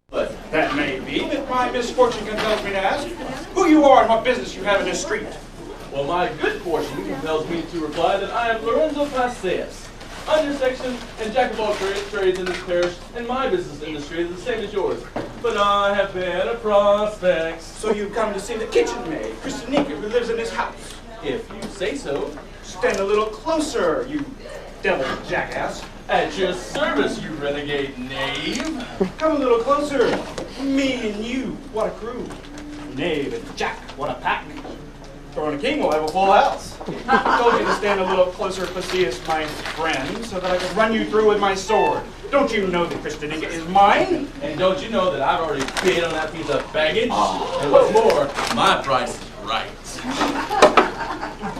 But that may be, but my misfortune compels me to ask who you are and what business you have in this street. Well, my good fortune compels me to reply that I am Lorenzo Paseas, undersection and jack of all trades in this parish, and my business industry is the same as yours. But I have been a prospect. So you come to see the kitchen maid, Christianica, who lives in this house. If you say so. Stand a little closer, you devil jackass. At your service, you renegade knave. Come a little closer. Me and you, what a crew. Knave and Jack, what a pack. Throwing a king will have a full house. Told you to stand a little closer, Paseas, my friend, so that I could run you through with my sword. Don't you know that Christianica is mine? And don't you know that I've already paid on that piece of baggage? And what's more, my price is right.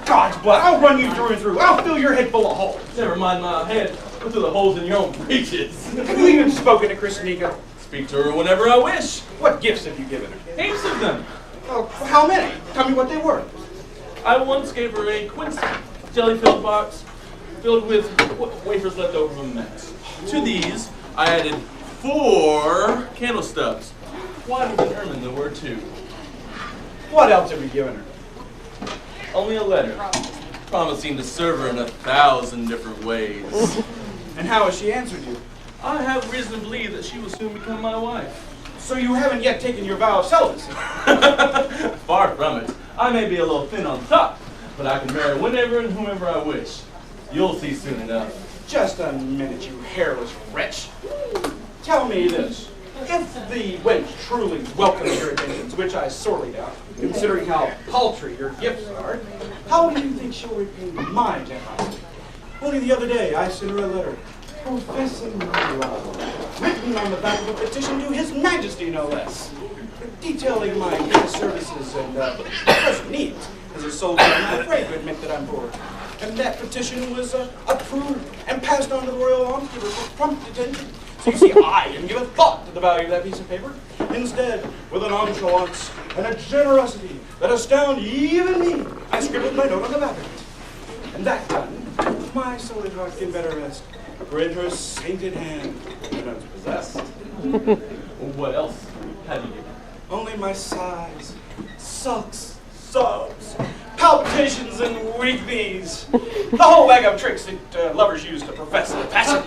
God's blood, I'll run you through and through. I'll fill your head full of holes. Never mind my head. Put through the holes in your own breeches. Have you even spoken to Christianica? Speak to her whenever I wish. What gifts have you given her? Heaps of them. Oh, how many? Tell me what they were. I once gave her a quince jelly-filled box filled with wafers left over from the mess. To these, I added 4 candle stubs. Wider than ermine, there were 2. What else have you given her? Only a letter, promising to serve her in 1,000 different ways. And how has she answered you? I have reason to believe that she will soon become my wife. So you haven't yet taken your vow of celibacy? Far from it. I may be a little thin on top, but I can marry whenever and whomever I wish. You'll see soon enough. Just a minute, you hairless wretch. Tell me this. If the wench truly welcomes your attentions, which I sorely doubt, considering how paltry your gifts are, how do you think she'll repay my generosity? Only the other day I sent her a letter professing my love, written on the back of a petition to His Majesty, no less, detailing my greatest services and present needs. As a soldier, I'm not afraid to admit that I'm poor. And that petition was approved and passed on to the royal almsgiver for prompt attention. So you see, I didn't give a thought to the value of that piece of paper. Instead, with a nonchalance and a generosity that astound even me, I scribbled my note on the back of it. And that done, my solid heart can better rest, for in her sainted hand the note's possessed. What else have you given? Only my sighs, sulks, sobs, palpitations, and weak knees. The whole bag of tricks that lovers use to profess their passions.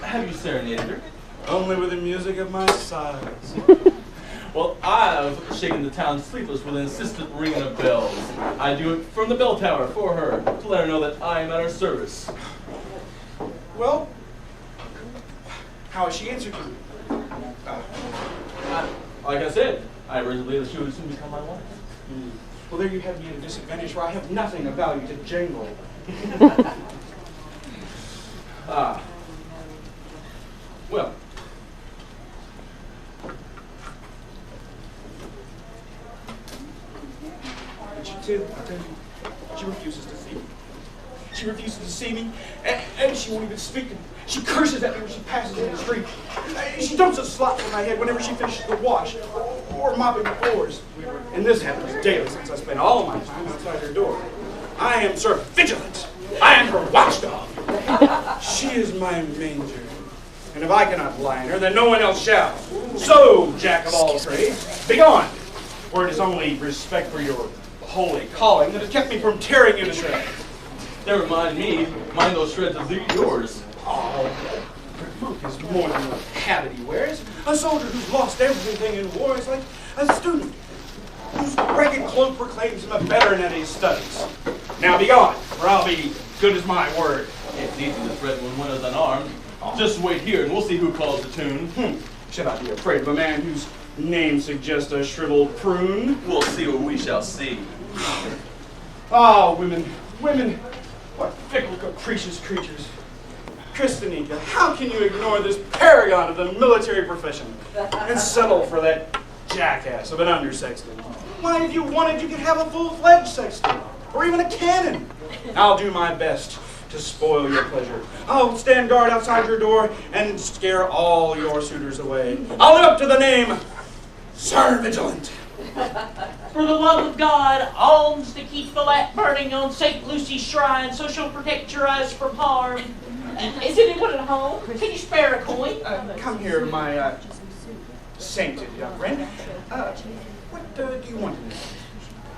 Have you serenaded her? Only with the music of my sighs. Well, I've shaken the town sleepless with an insistent ringing of bells. I do it from the bell tower for her, to let her know that I am at her service. Well, how has she answered you? Like I said, I originally believed that she would soon become my wife. Well, there you have me at a disadvantage, for I have nothing of value to jangle. Well. But she too, I tell you, she refuses to see me. She refuses to see me, and she won't even speak to me. She curses at me when she passes in the street. She dumps a slop on my head whenever she finishes the wash or mopping the floors. And this happens daily since I spend all my time outside her door. I am Sir Vigilant. I am her watchdog. She is my manger. And if I cannot blind her, then no one else shall. So, Jack of all trades, begone. For it is only respect for your holy calling that has kept me from tearing you to shreds. Never mind me. Mind those shreds of yours. Oh, a monk is more than a habit he wears. A soldier who's lost everything in war is like a student whose ragged cloak proclaims him a veteran at his studies. Now be gone, or I'll be good as my word. It's easy to threaten when one is unarmed. Just wait here and we'll see who calls the tune. Should I be afraid of a man whose name suggests a shriveled prune? We'll see what we shall see. Oh, women, what fickle, capricious creatures. Christianica, how can you ignore this paragon of the military profession and settle for that jackass of an undersexton? Why, if you wanted, you could have a full-fledged sexton, or even a cannon. I'll do my best to spoil your pleasure. I'll stand guard outside your door and scare all your suitors away. I'll live up to the name, Sir Vigilant. For the love of God, alms to keep the lamp burning on St. Lucy's shrine, so she'll protect your eyes from harm. Is anyone at home? Can you spare a coin? Come here, my sainted young friend. What do you want in this?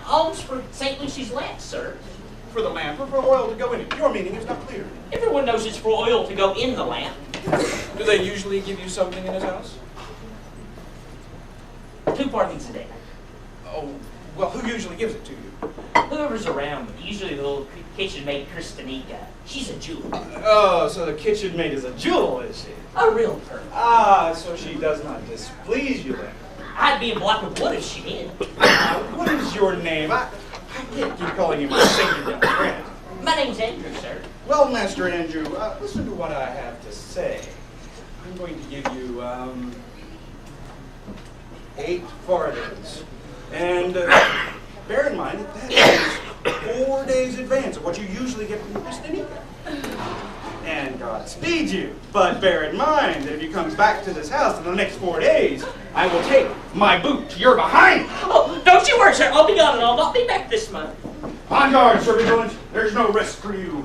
Alms for St. Lucy's lamp, sir. For the lamp or for oil to go in it? Your meaning is not clear. Everyone knows it's for oil to go in the lamp. Do they usually give you something in his house? 2 farthings a day. Oh, well, who usually gives it to you? Whoever's around, usually the little kitchen maid, Kristanika. She's a jewel. Oh, so the kitchen maid is a jewel, is she? A real pearl. Ah, so she does not displease you then. I'd be a block of wood if she did. What is your name? I can't keep calling you my sainted young friend. My name's Andrew, sir. Well, Master Andrew, listen to what I have to say. I'm going to give you, 8 farthings. And bear in mind that is 4 days advance of what you usually get from Kristanika. And God speed you. But bear in mind that if you come back to this house in the next 4 days, I will take my boot to your behind. Oh, don't you worry, sir. I'll be gone and I'll not be back this month. On guard, Sir Vigilant. There's no risk for you.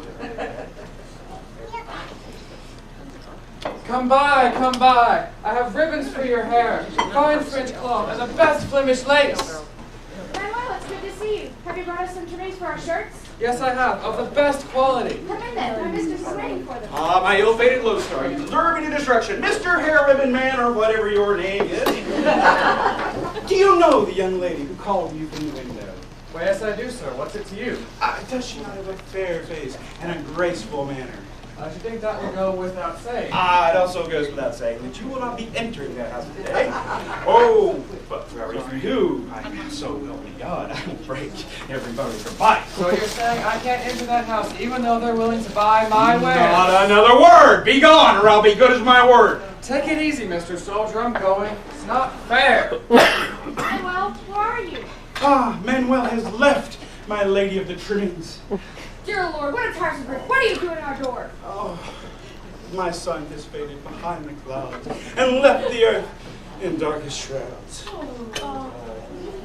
Come by, come by. I have ribbons for your hair, fine French cloth, and the best Flemish lace. Manuel, it's good to see you. Have you brought us some trimmings for our shirts? Yes, I have, of the best quality. Come in then. My mistress is waiting for them. Ah, my ill-fated lodestar, you deserve any destruction. Mr. Hair Ribbon Man, or whatever your name is. Do you know the young lady who called you from the window? Well, yes, I do, sir. What's it to you? Does she not have a fair face and a graceful manner? I should think that will go without saying. It also goes without saying that you will not be entering that house today. Oh, but if you do, so help me God, I will break every bone in your body. So you're saying I can't enter that house even though they're willing to buy my wares? Not another word! Be gone, or I'll be good as my word. Take it easy, Mr. Soldier. I'm going. It's not fair. Manuel, where are you? Manuel has left, my lady of the trimmings. Dear Lord, what a tiresome group. What are you doing at our door? Oh, my son has faded behind the clouds and left the earth in darkest shrouds.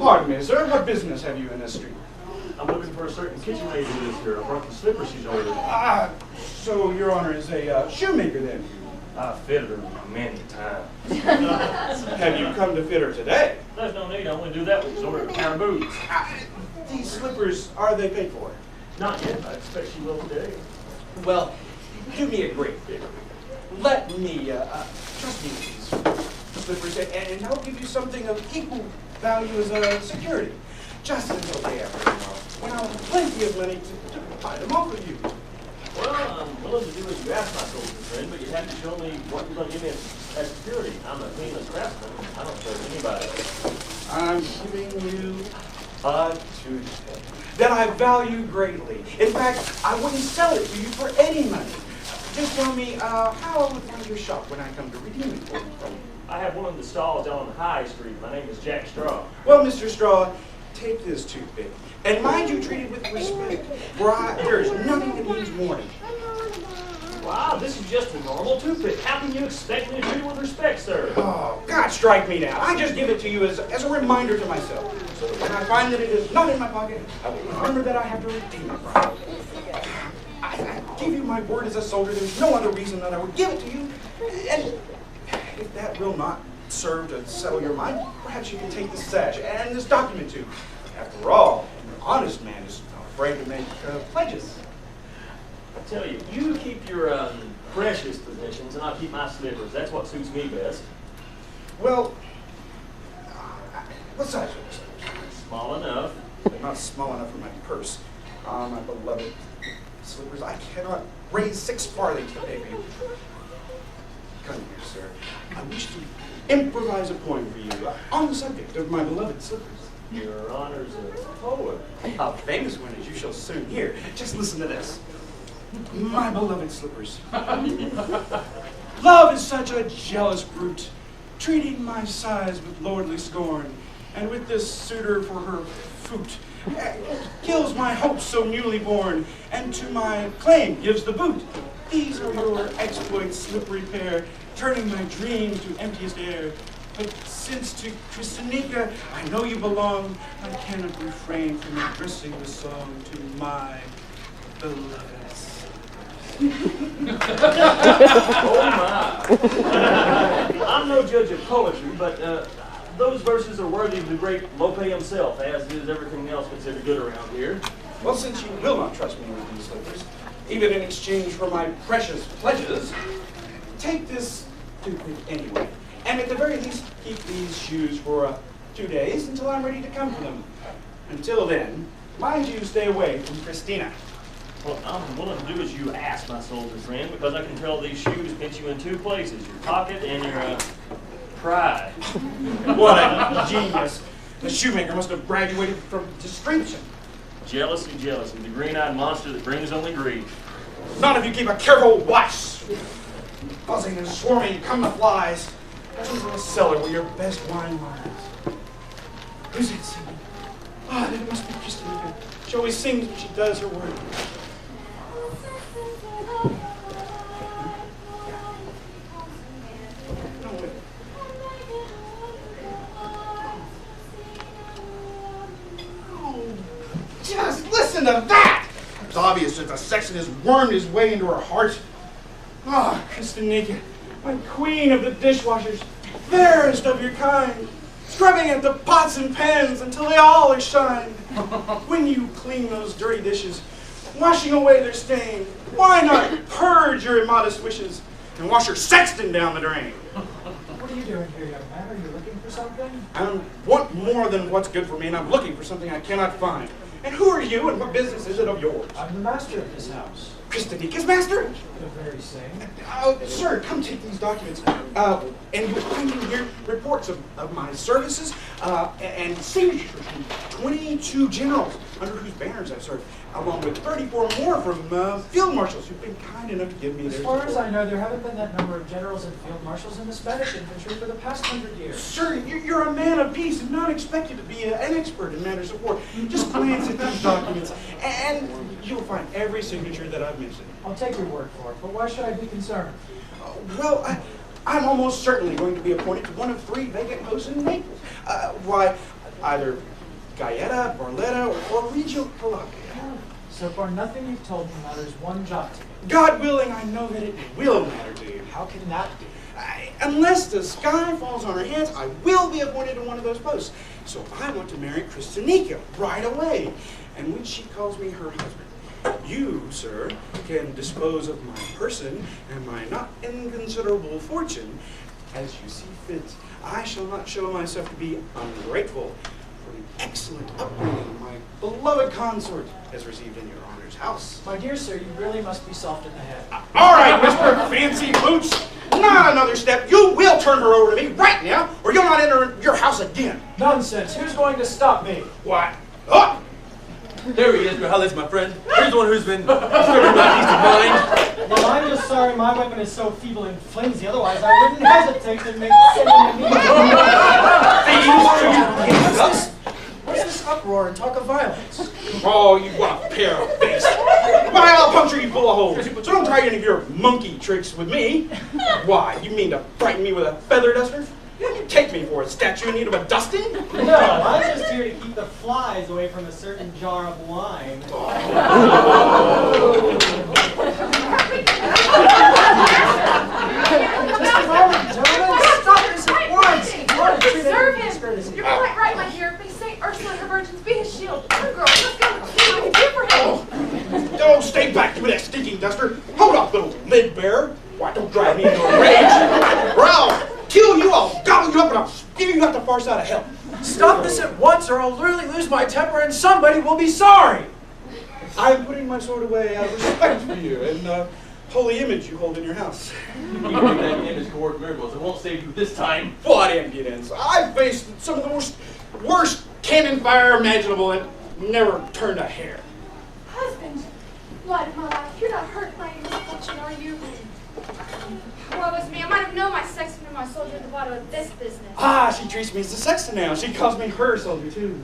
Pardon me, sir. What business have you in this street? I'm looking for a certain kitchen maid who lives here. I brought the slippers she's ordered. So your honor is a shoemaker then? I fitted her many times. Have you come to fit her today? There's no need. I only do that when she's ordered a pair of boots. These slippers, are they paid for? Not yet. I expect she will today. Well, do me a great favor. Let me trust me with these slippers, and I'll give you something of equal value as a security. Just until day after tomorrow, when I'll have plenty of money to buy them off of you. Well, I'm willing to do as you ask, my soldier friend, but you have to show me what you're going to give me as security. I'm a cleanless craftsman. I don't trust anybody. I'm giving you a toothpick that I value greatly. In fact, I wouldn't sell it to you for any money. Just tell me how I would find your shop when I come to redeem it for you. I have one of the stalls down on High Street. My name is Jack Straw. Well, Mr. Straw, take this toothpick. And mind you, treat it with respect. For there is nothing that needs warning. Wow, this is just a normal toothpick. How can you expect me to treat it with respect, sir? Oh, God, strike me now. I just give it to you as a reminder to myself. So that when I find that it is not in my pocket, I will remember that I have to redeem it from you. I give you my word as a soldier. There's no other reason that I would give it to you. And if that will not serve to settle your mind, perhaps you can take this sash and this document too. After all, an honest man is not afraid to make pledges. I tell you, you keep your precious possessions, and I'll keep my slippers. That's what suits me best. Well, what size are your slippers? Small enough. They're not small enough for my purse. My beloved slippers. I cannot raise 6 farthings to pay for you. Come here, sir. I wish to improvise a poem for you on the subject of my beloved slippers. Your honor's a poet. A famous one, as you shall soon hear. Just listen to this. My beloved slippers. Love is such a jealous brute, treating my size with lordly scorn, and with this suitor for her foot, kills my hopes so newly born, and to my claim gives the boot. These are your exploits, slippery pair, turning my dream to emptiest air. But since to Kristanika I know you belong, I cannot refrain from addressing the song to my beloved. Oh my. I'm no judge of poetry, but those verses are worthy of the great Lope himself, as is everything else considered good around here. Well, since you will not trust me with these slippers, even in exchange for my precious pledges, take this toothpick anyway. And at the very least, keep these shoes for 2 days until I'm ready to come for them. Until then, mind you stay away from Christina. Well, I'm willing to do as you ask, my soldier friend, because I can tell these shoes pinch you in 2 places, your pocket and your pride. What a genius. The shoemaker must have graduated from distinction. Jealousy, jealousy, the green-eyed monster that brings only grief. None of you keep a careful watch. Buzzing and swarming come the flies. Into the cellar where your best wine lies. Who's that singing? Ah, that must be Christina. She always sings when she does her work. No, wait. Oh, just listen to that! It's obvious that the sexton has wormed his way into her heart. Ah, Christina, my queen of the dishwashers, fairest of your kind, scrubbing at the pots and pans until they all are shine. When you clean those dirty dishes, washing away their stain, why not purge your immodest wishes and wash your sexton down the drain? What are you doing here, young man? Are you looking for something? I want more than what's good for me, and I'm looking for something I cannot find. And who are you, and what business is it of yours? I'm the master of this house. Christinica's master? The very same. Sir, come take these documents. And you'll find in here reports of my services and signatures from 22 generals under whose banners I've served, along with 34 more from field marshals who've been kind enough to give me their As far as support. I know, there haven't been that number of generals and field marshals in the Spanish infantry for the past 100 years. Sir, you're a man of peace and not expected to be an expert in matters of war. Just glance at these documents and you'll find every signature that I've mentioned. I'll take your word for it, but why should I be concerned? Well, I'm almost certainly going to be appointed to one of 3 vacant posts in Naples. Why, either Gaeta, Barletta, or Reggio Calabria. So far, nothing you've told me matters one jot to me. God willing, I know that it will matter to you. How can that be? Unless the sky falls on our heads, I will be appointed to one of those posts. So I want to marry Christinica right away. And when she calls me her husband, you, sir, can dispose of my person and my not inconsiderable fortune as you see fit. I shall not show myself to be ungrateful for the excellent upbringing my beloved consort has received in your honor's house. My dear sir, you really must be soft in the head. All right, Mr. Fancy Boots, not another step. You will turn her over to me right now, or you'll not enter your house again. Nonsense. Who's going to stop me? What? Oh! There he is, Grajales, my friend. Here's the one who's been disturbing my peace of mind. Well, I'm just sorry my weapon is so feeble and flimsy, otherwise I wouldn't hesitate to make sending What is this uproar and talk of violence? Oh, you want a pair of face. Why, I'll puncture you full of holes. So don't try any of your monkey tricks with me. Why, you mean to frighten me with a feather duster? You take me for a statue in need of a dusting? No, I'm just here to keep the flies away from a certain jar of wine. Just a moment, gentlemen. Stop this at once. Serve him! You're quite right, my dear. May St. Ursula and her virgins be his shield. Come, girl, let's go. See what we can do for him. Oh, stay back with that stinking duster. Hold up, little lid bearer. Why, don't drive me into a rage. Or I'll kill you, I'll gobble you up, and I'll spew you out the far side of hell. Stop this at once, or I'll literally lose my temper, and somebody will be sorry. I'm putting my sword away out of respect for you and the holy image you hold in your house. You can make that image to work miracles. It won't save you this time. What impudence! I've faced some of the worst cannon fire imaginable and never turned a hair. Husband, blood of my life, you're not hurt by any misfortune, are you? Woe is me. I might have known my sexton and my soldier at the bottom of this business. Ah, she treats me as a sexton now. She calls me her soldier, too.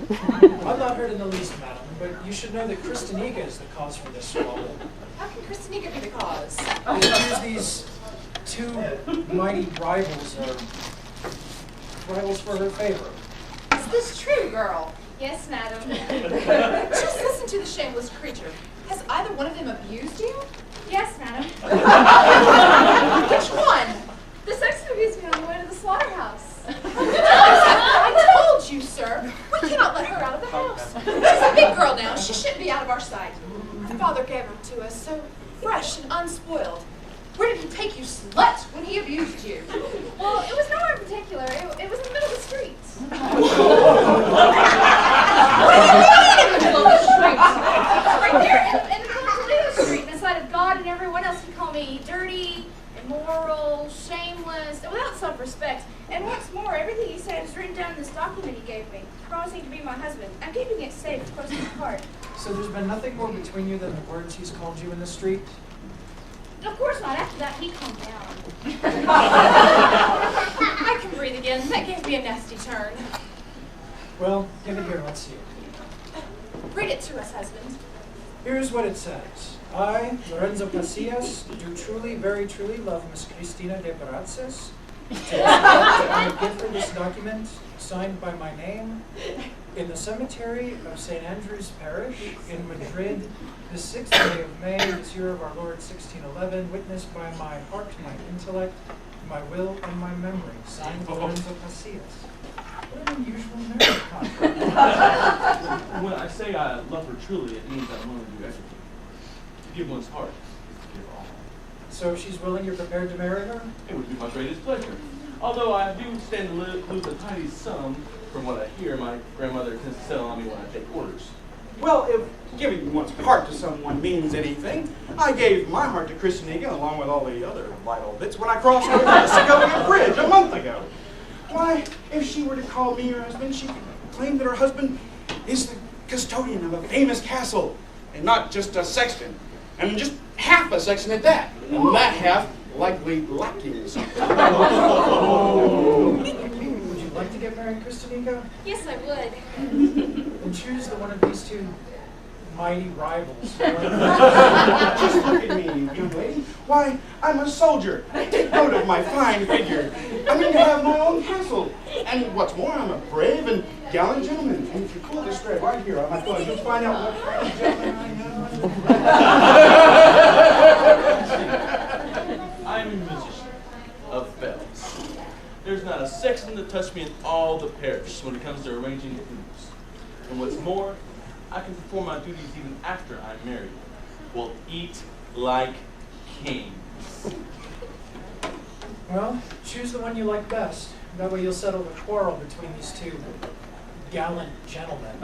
I'm not hurt in the least, madam, but you should know that Christinica is the cause for this squabble. How can Christinica be the cause? It appears these 2 mighty rivals are rivals for her favor. Is this true, girl? Yes, madam. Just listen to the shameless creature. Has either one of them abused you? Yes, madam. Which one? The sex abused me on the way to the slaughterhouse. I told you, sir. We cannot let her out of the house. She's a big girl now. She shouldn't be out of our sight. Father gave her to us so fresh and unspoiled. Where did he take you, slut, when he abused you? Well, it was nowhere in particular. It was in the middle of the street. Right there in the middle of Toledo Street, beside of God and everyone else. He called me dirty, immoral, shameless, and without self-respect. And what's more, everything he said is written down in this document he gave me, promising to be my husband. I'm keeping it safe, close to my heart. So there's been nothing more between you than the words he's called you in the street? Of course not. After that, he calmed down. I can breathe again. That gave me a nasty turn. Well, give it here, let's see it. Read it to us, husband. Here's what it says. I, Lorenzo Casillas, do truly, very truly love Miss Cristina de Parazes. I give her this document, signed by my name, in the cemetery of St. Andrew's Parish in Madrid, the 6th day of May, this year of our Lord 1611, witnessed by my heart, my intellect, my will, and my memory, signed Lorenzo Casillas. What an unusual marriage contract. When I say I love her truly, it means that I'm willing to do everything. To give one's heart is to give all. So if she's willing, you're prepared to marry her? It would be my greatest pleasure. Although I do stand to lose a tidy sum from what I hear my grandmother tends to settle on me when I take orders. Well, if giving one's heart to someone means anything, I gave my heart to Christinica along with all the other vital bits when I crossed over the Segovia Bridge a month ago. Why, if she were to call me her husband, she could claim that her husband is the custodian of a famous castle, and not just a sexton, and just half a sexton at that, and that half likely lacking something. Would you like to get married, Christinica? Yes, I would. Then choose the one of these two mighty rivals. Just look at me, young lady. Why, I'm a soldier. Take note of my fine figure. I mean to have my own castle. And what's more, I'm a brave and gallant gentleman. And if you pull this thread right here on my thumb, you'll find out what kind of gentleman I am. I'm a musician of bells. There's not a sexton to touch me in all the parish when it comes to arranging flutes. And what's more, I can perform my duties even after I'm married. We'll eat like kings. Well, choose the one you like best. That way you'll settle the quarrel between these two gallant gentlemen.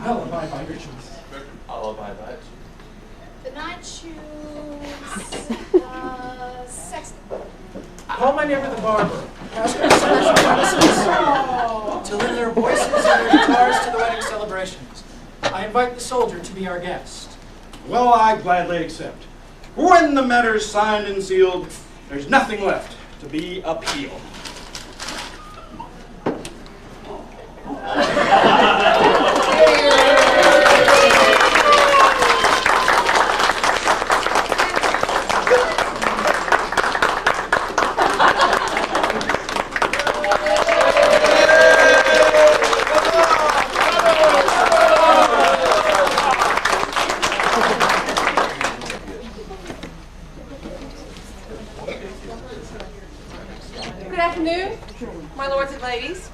I'll abide by your choice. I'll abide by it. Then I choose sexton. Call my neighbor the barber. Ask her to send us some to lend their voices and their guitars to the wedding celebrations. I invite the soldier to be our guest. Well, I gladly accept. When the matter's signed and sealed, there's nothing left to be appealed. Good afternoon, my lords and ladies.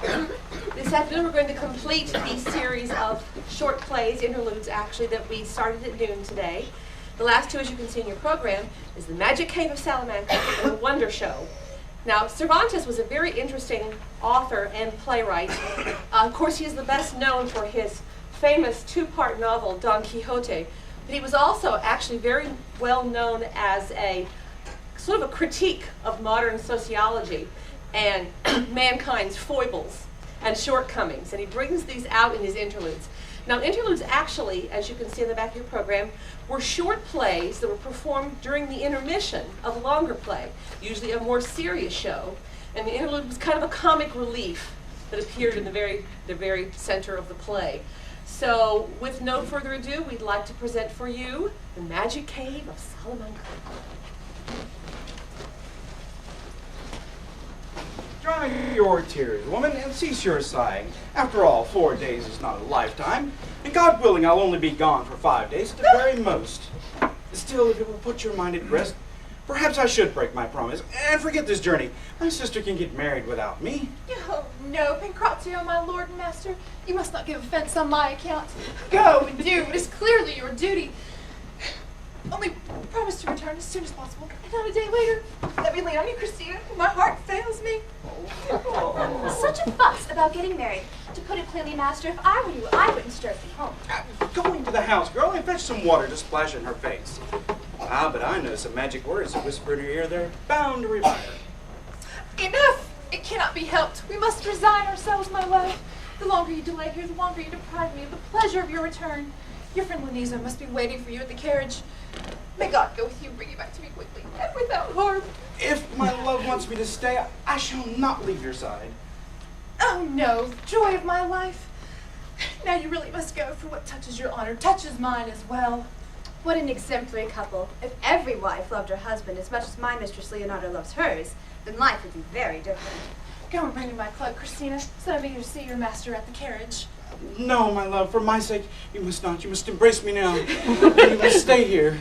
This afternoon we're going to complete the series of short plays, interludes actually, that we started at noon today. The last two, as you can see in your program, is The Magic Cave of Salamanca and The Wonder Show. Now, Cervantes was a very interesting author and playwright. Of course, he is the best known for his famous two-part novel, Don Quixote, but he was also actually very well known as a sort of a critique of modern sociology and mankind's foibles and shortcomings, and he brings these out in his interludes. Now, interludes actually, as you can see in the back of your program, were short plays that were performed during the intermission of a longer play, usually a more serious show, and the interlude was kind of a comic relief that appeared in the very center of the play. So, with no further ado, we'd like to present for you The Magic Cave of Salamanca. Dry your tears, woman, and cease your sighing. After all, 4 days is not a lifetime, and God willing, I'll only be gone for 5 days at the very most. Still, if it will put your mind at rest, Perhaps I should break my promise and forget this journey. My sister can get married without me. Oh, no, Pancrazio, my lord and master, you must not give offense on my account. Go and do what is clearly your duty. Only promise to return as soon as possible, and not a day later. Let me lean on you, Christina. My heart fails me. Such a fuss about getting married. To put it clearly, master, if I were you, I wouldn't stir from home. Go into the house, girl, and fetch some water to splash in her face. But I know some magic words that whisper in her ear. They're bound to revive her. Enough! It cannot be helped. We must resign ourselves, my love. The longer you delay here, the longer you deprive me of the pleasure of your return. Your friend Lenizo must be waiting for you at the carriage. May God go with you and bring you back to me quickly and without harm. If my love wants me to stay, I shall not leave your side. Oh no, joy of my life. Now you really must go, for what touches your honor touches mine as well. What an exemplary couple. If every wife loved her husband as much as my mistress Leonardo loves hers, then life would be very different. Go and bring me my cloak, Christina, so that I may to see your master at the carriage. No, my love, for my sake, you must not. You must embrace me now. You must stay here.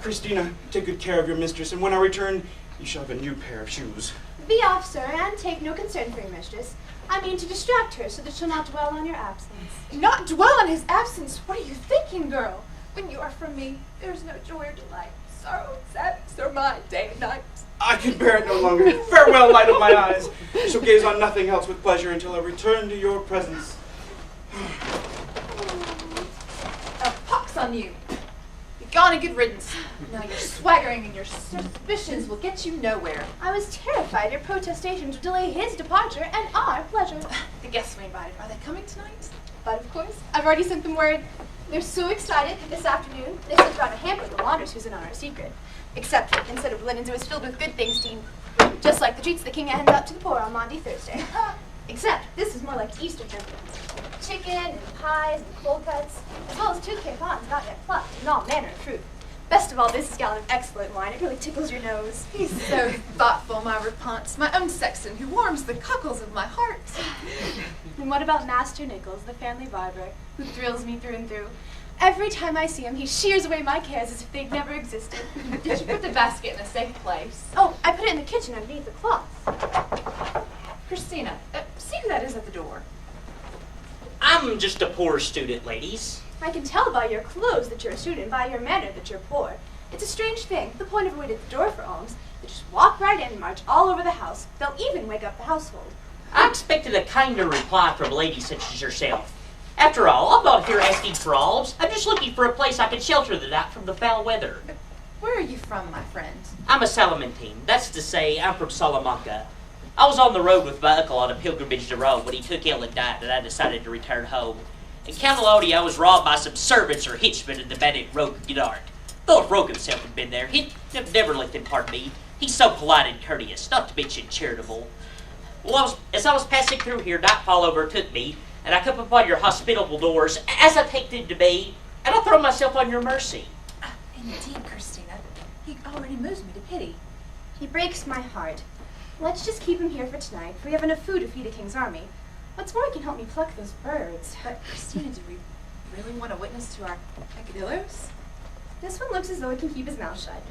Christina, take good care of your mistress, and when I return, you shall have a new pair of shoes. Be off, sir, and take no concern for your mistress. I mean to distract her so that she'll not dwell on your absence. Not dwell on his absence? What are you thinking, girl? When you are from me, there's no joy or delight. Sorrow and sadness are mine day and night. I can bear it no longer. Farewell, light of my eyes. I shall gaze on nothing else with pleasure until I return to your presence. A pox on you. Be gone and good riddance. Now your swaggering and your suspicions will get you nowhere. I was terrified your protestations would delay his departure and our pleasure. The guests we invited, are they coming tonight? But of course, I've already sent them word. They're so excited that this afternoon they sent around a hamper to Wanders who's in on our secret. Except that instead of linens, it was filled with good things to eat, just like the treats the king hands out to the poor on Maundy Thursday. Except this is more like Easter dumplings. Chicken and pies and cold cuts, as well as 2 capons not yet plucked and all manner of fruit. Best of all, this is gallon of excellent wine. It really tickles your nose. He's so thoughtful, my Rapunzel, my own sexton, who warms the cockles of my heart. And what about Master Nichols, the family barber, who thrills me through and through? Every time I see him, he shears away my cares as if they'd never existed. Did you put the basket in a safe place? Oh, I put it in the kitchen underneath the cloth. Christina, see who that is at the door. I'm just a poor student, ladies. I can tell by your clothes that you're a student, by your manner that you're poor. It's a strange thing. The point never wait at the door for alms. They just walk right in and march all over the house. They'll even wake up the household. I expected a kinder reply from ladies such as yourself. After all, I'm not here asking for alms. I'm just looking for a place I can shelter the night from the foul weather. Where are you from, my friend? I'm a Salamantine. That's to say, I'm from Salamanca. I was on the road with my uncle on a pilgrimage to Rome when he took ill and died, and I decided to return home. In Camelody, I was robbed by some servants or hitchmen in the manic Rogue Gennard. Though if Rogue himself had been there, he'd have never let them pardon me. He's so polite and courteous, not to mention charitable. Well, as I was passing through here, nightfall overtook me, and I come upon your hospitable doors, as I take them to be, and I throw myself on your mercy. Indeed, Christina. He already moves me to pity. He breaks my heart. Let's just keep him here for tonight, for we have enough food to feed a king's army. What's more, he can help me pluck those birds. But, Christina, do we really want to witness to our peccadillos? This one looks as though he can keep his mouth shut.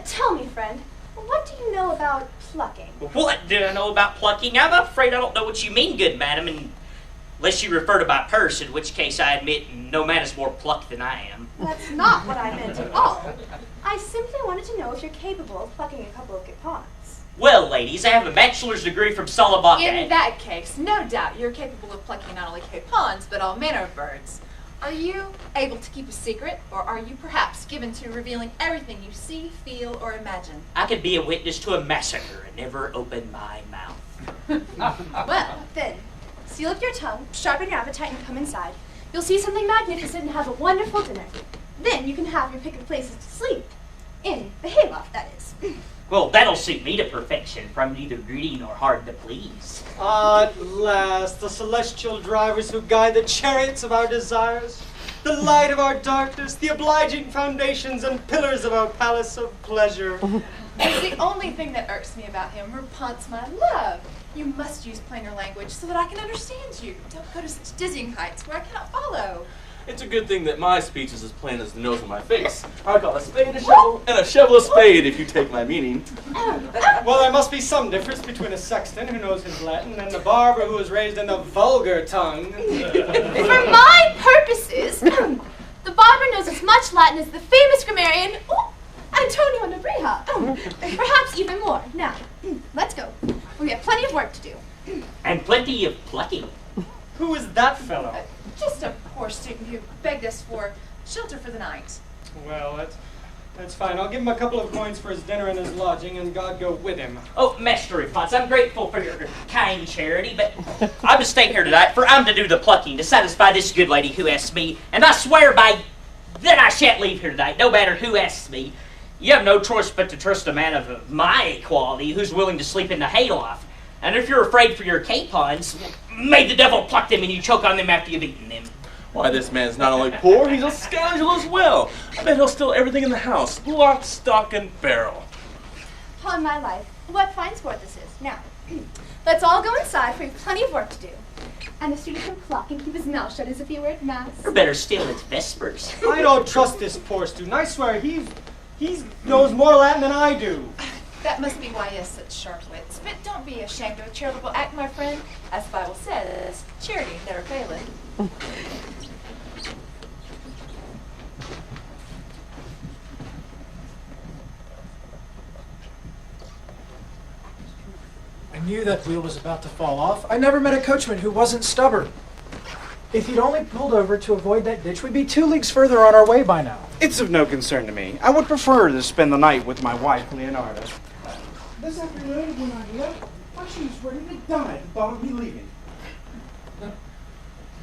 Tell me, friend, what do you know about plucking? What do I know about plucking? I'm afraid I don't know what you mean, good madam, unless you refer to my purse, in which case I admit no man is more plucked than I am. That's not what I meant at all. I simply wanted to know if you're capable of plucking a couple of capons. Well, ladies, I have a bachelor's degree from Salamanca. In that case, no doubt you're capable of plucking not only capons, but all manner of birds. Are you able to keep a secret, or are you perhaps given to revealing everything you see, feel, or imagine? I could be a witness to a massacre and never open my mouth. Well, then, seal up your tongue, sharpen your appetite, and come inside. You'll see something magnificent and have a wonderful dinner. Then you can have your pick of places to sleep. In the hayloft, that is. Well, that'll suit me to perfection, for I'm neither greedy nor hard to please. At last, the celestial drivers who guide the chariots of our desires, the light of our darkness, the obliging foundations and pillars of our palace of pleasure. It's the only thing that irks me about him, Rapunzel, my love. You must use plainer language so that I can understand you. Don't go to such dizzying heights where I cannot follow. It's a good thing that my speech is as plain as the nose on my face. I call a spade a shovel, and a shovel a spade, if you take my meaning. Well, there must be some difference between a sexton who knows his Latin and a barber who was raised in the vulgar tongue. For my purposes, the barber knows as much Latin as the famous grammarian Antonio Nebrija. Perhaps even more. Now, let's go. We have plenty of work to do. And plenty of plucking. Who is that fellow? Just a poor student who begged us for shelter for the night. Well, that's fine. I'll give him a couple of coins for his dinner and his lodging, and God go with him. Oh, Master Cervantes, I'm grateful for your kind charity, but I must stay here tonight, for I'm to do the plucking to satisfy this good lady who asks me, and I swear by that I shan't leave here tonight, no matter who asks me. You have no choice but to trust a man of my quality who's willing to sleep in the hayloft. And if you're afraid for your capons, may the devil pluck them and you choke on them after you've eaten them. Why, this man's not only poor, he's a scoundrel as well. I bet he'll steal everything in the house, lock, stock, and barrel. Upon my life, what fine sport this is. Now, let's all go inside, for we've plenty of work to do. And the student can pluck and keep his mouth shut as if he were at mass. Or better still, it's vespers. I don't trust this poor student. I swear he knows more Latin than I do. That must be why he has such sharp wits. But don't be ashamed of a charitable act, my friend. As the Bible says, charity never faileth. I knew that wheel was about to fall off. I never met a coachman who wasn't stubborn. If he'd only pulled over to avoid that ditch, we'd be 2 leagues further on our way by now. It's of no concern to me. I would prefer to spend the night with my wife, Leonardo. This afternoon, when I left, she was ready to die at the thought of me leaving.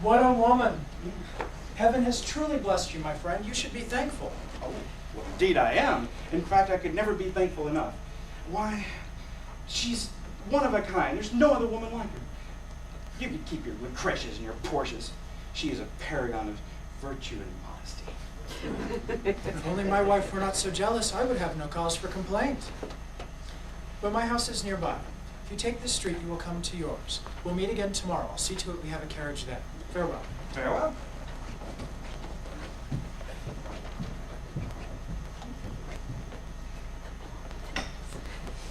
What a woman. Heaven has truly blessed you, my friend. You should be thankful. Oh, well, indeed I am. In fact, I could never be thankful enough. Why, she's one of a kind. There's no other woman like her. You can keep your Lucretias and your Portias. She is a paragon of virtue and modesty. If only my wife were not so jealous, I would have no cause for complaint. But my house is nearby. If you take this street, you will come to yours. We'll meet again tomorrow. I'll see to it we have a carriage then. Farewell. Farewell.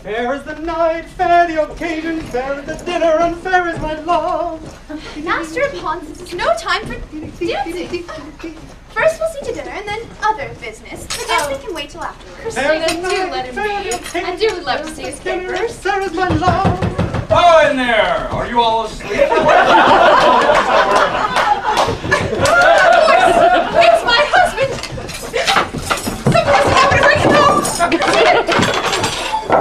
Fair is the night, fair the occasion, fair is the dinner, and fair is my love. Master Pons, this is no time for dancing. First we'll see to dinner, and then other business. The dancing can wait till afterwards. Christina, do let him be. I do love to see his capers. Fair is my love. Oh, in there! Are you all asleep? It's my husband! Someone's having to bring him home!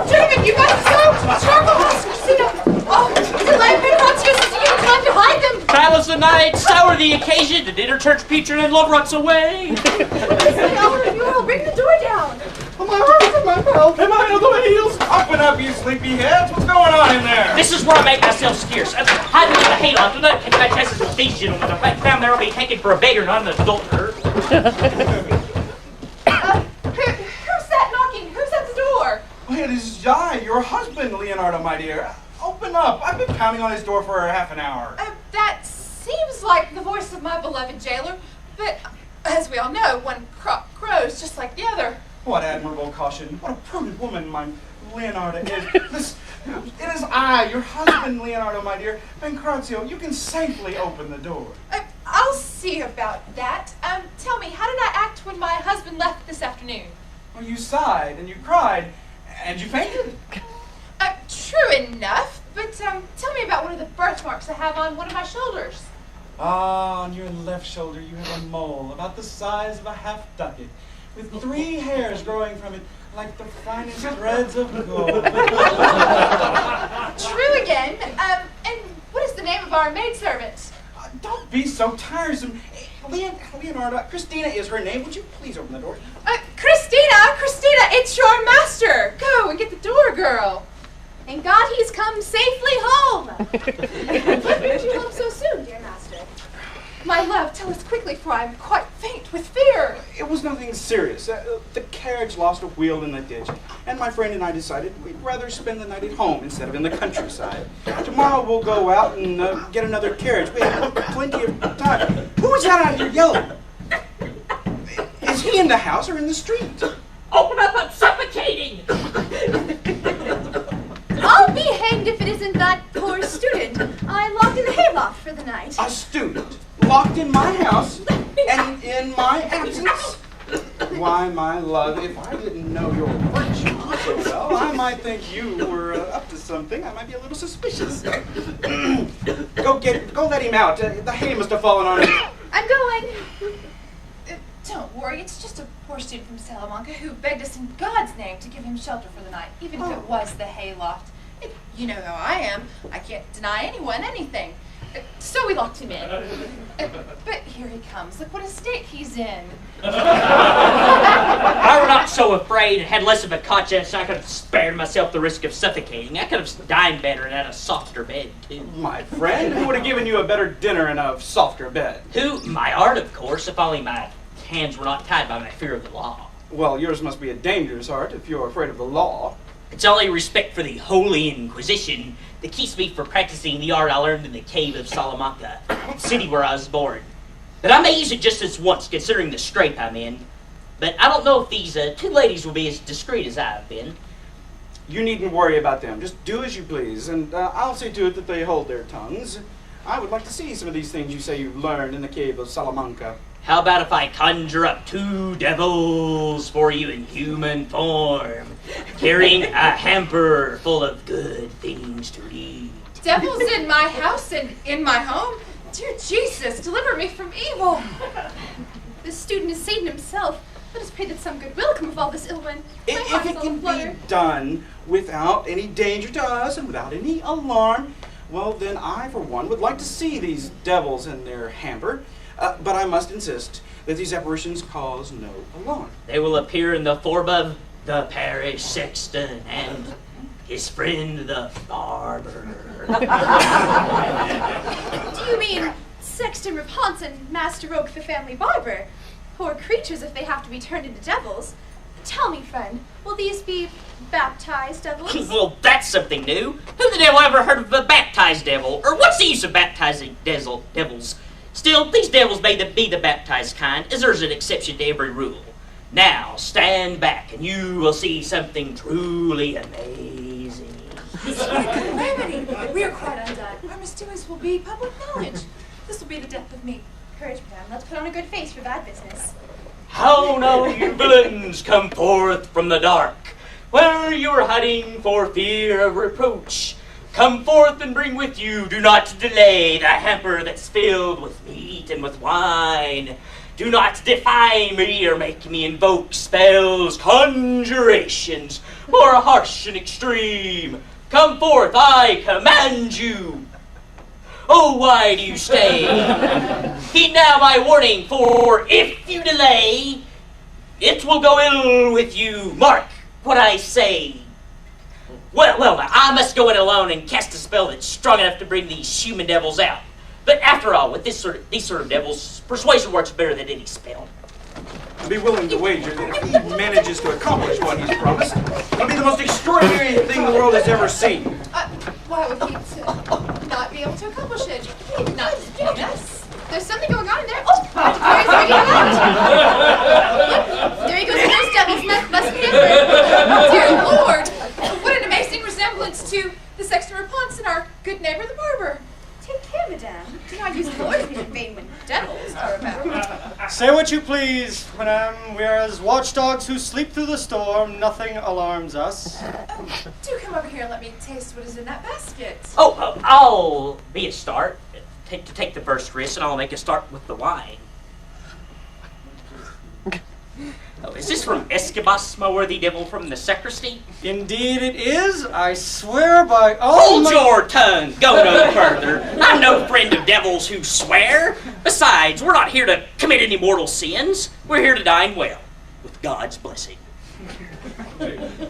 Gentlemen, you guys go! Charcoal House, Christina! Oh, the landman wants you to see you time to hide them! Palace the night, sour the occasion, the dinner church patron and love runs away. What is the hour of your bring the door down! My arms and my mouth, and my elbow heels. Open up, you sleepy heads. What's going on in there? This is where I make myself scarce. Hide me in the hayloft. Do not take my chances with these gentlemen. If I found there, I'll be taken for a beggar, not an adulterer. Who's that knocking? Who's at the door? Well, it is I, your husband, Leonardo, my dear. Open up. I've been pounding on his door for half an hour. That seems like the voice of my beloved jailer, but as we all know, one cock crows just like the other. What admirable caution. What a prudent woman my Leonardo is. It is I, your husband, Leonardo, my dear. Pancrazio, you can safely open the door. I'll see about that. Tell me, how did I act when my husband left this afternoon? Well, you sighed and you cried and you fainted. True enough, but tell me about one of the birthmarks I have on one of my shoulders. Ah, on your left shoulder you have a mole about the size of a half ducat, with 3 hairs growing from it like the finest threads of gold. True again. And what is the name of our maidservant? Don't be so tiresome. Leonardo, Christina is her name. Would you please open the door? Christina, it's your master. Go and get the door, girl. Thank God he's come safely home. Why did you home so soon, dear master? My love, tell us quickly, for I am quite faint with fear. It was nothing serious. The carriage lost a wheel in the ditch, and my friend and I decided we'd rather spend the night at home instead of in the countryside. Tomorrow we'll go out and get another carriage. We have plenty of time. Who is that out here yelling? be in the house or in the street. Open up, I'm suffocating! I'll be hanged if it isn't that poor student. I locked in the hayloft for the night. A student locked in my house and in my absence? Why, my love, if I didn't know your virtue so well, I might think you were up to something. I might be a little suspicious. Go let him out. The hay must have fallen on him. I'm going. Don't worry, it's just a poor student from Salamanca who begged us in God's name to give him shelter for the night, even if it was the hayloft. You know how I am. I can't deny anyone anything. So we locked him in. But here he comes. Look what a state he's in. If I were not so afraid and had less of a conscience, I could have spared myself the risk of suffocating. I could have dined better and had a softer bed, too. My friend, who would have given you a better dinner and a softer bed? Who? My art, of course, if only my hands were not tied by my fear of the law. Well, yours must be a dangerous heart if you're afraid of the law. It's only respect for the Holy Inquisition that keeps me from practicing the art I learned in the cave of Salamanca, the city where I was born. But I may use it just this once, considering the scrape I'm in. But I don't know if these two ladies will be as discreet as I have been. You needn't worry about them. Just do as you please, and I'll see to it that they hold their tongues. I would like to see some of these things you say you learned in the cave of Salamanca. How about if I conjure up 2 devils for you in human form, carrying a hamper full of good things to eat? Devils in my house and in my home? Dear Jesus, deliver me from evil. The student is Satan himself. Let us pray that some good will come of all this ill wind. If it can be done without any danger to us and without any alarm, well, then I, for one, would like to see these devils in their hamper. But I must insist that these apparitions cause no alarm. They will appear in the form of the parish sexton and his friend the barber. Do you mean Sexton Rapunz and Master Oak the family barber? Poor creatures if they have to be turned into devils. Tell me, friend, will these be baptized devils? Well, that's something new. Who the devil ever heard of a baptized devil? Or what's the use of baptizing devils? Still, these devils may be the baptized kind, as there's an exception to every rule. Now, stand back, and you will see something truly amazing. Calamity! We are quite undone. Our mysterious will be public knowledge. This will be the death of me. Courage, madame. Let's put on a good face for that business. How now, you villains, come forth from the dark, where you are hiding for fear of reproach. Come forth and bring with you, do not delay, the hamper that's filled with meat and with wine. Do not defy me or make me invoke spells, conjurations, or harsh and extreme. Come forth, I command you. Oh, why do you stay? Heed now my warning, for if you delay, it will go ill with you. Mark what I say. Well, now, I must go in alone and cast a spell that's strong enough to bring these human devils out. But after all, with these sort of devils, persuasion works better than any spell. I'd be willing to wager that if he manages to accomplish what he's promised, it'll be the most extraordinary thing the world has ever seen. Why would he not be able to accomplish it? He did not defeat us. There's something going on in there. Oh, Victoria's bringing it out. Look, there he goes with those devils. Must be different. Dear Lord, what an amazing resemblance to the Sexton Rapunz and our good neighbor the barber. Take care, madame. Do not use the Lord's name in vain when devils are about. Say what you please, madame. We are as watchdogs who sleep through the storm. Nothing alarms us. Do come over here and let me taste what is in that basket. I'll be a start. Take the first risk, and I'll make a start with the wine. Oh, is this from Escabas, my worthy devil from the sacristy? Indeed it is. I swear by all Hold your tongue! Go no further. I'm no friend of devils who swear. Besides, we're not here to commit any mortal sins. We're here to dine well, with God's blessing.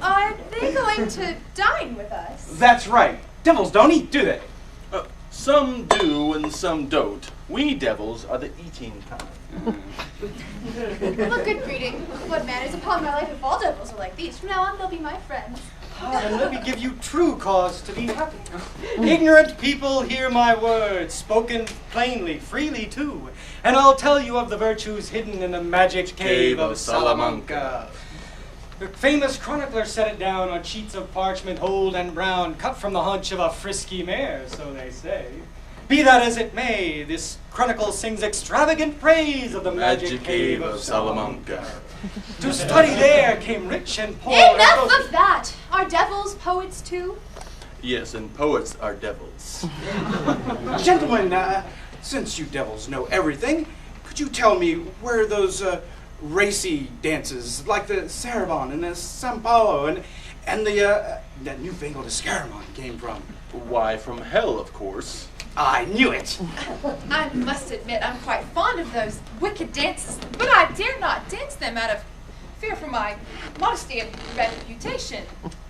Are they going to dine with us? That's right. Devils don't eat, do they? Some do and some don't. We devils are the eating kind. Well, good breeding. What manners upon my life if all devils are like these? From now on, they'll be my friends. Then let me give you true cause to be happy. Ignorant people, hear my words, spoken plainly, freely too, and I'll tell you of the virtues hidden in the magic cave of Salamanca. The famous chronicler set it down on sheets of parchment, old and brown, cut from the haunch of a frisky mare, so they say. Be that as it may, this chronicle sings extravagant praise of the magic cave of Salamanca. To study there came rich and poor. Enough of that! Are devils poets too? Yes, and poets are devils. Gentlemen, since you devils know everything, could you tell me where those racy dances, like the Cervantes and the San Paulo and the that newfangled escaramon came from? Why, from hell, of course. I knew it! I must admit I'm quite fond of those wicked dances, but I dare not dance them out of fear for my modesty and reputation.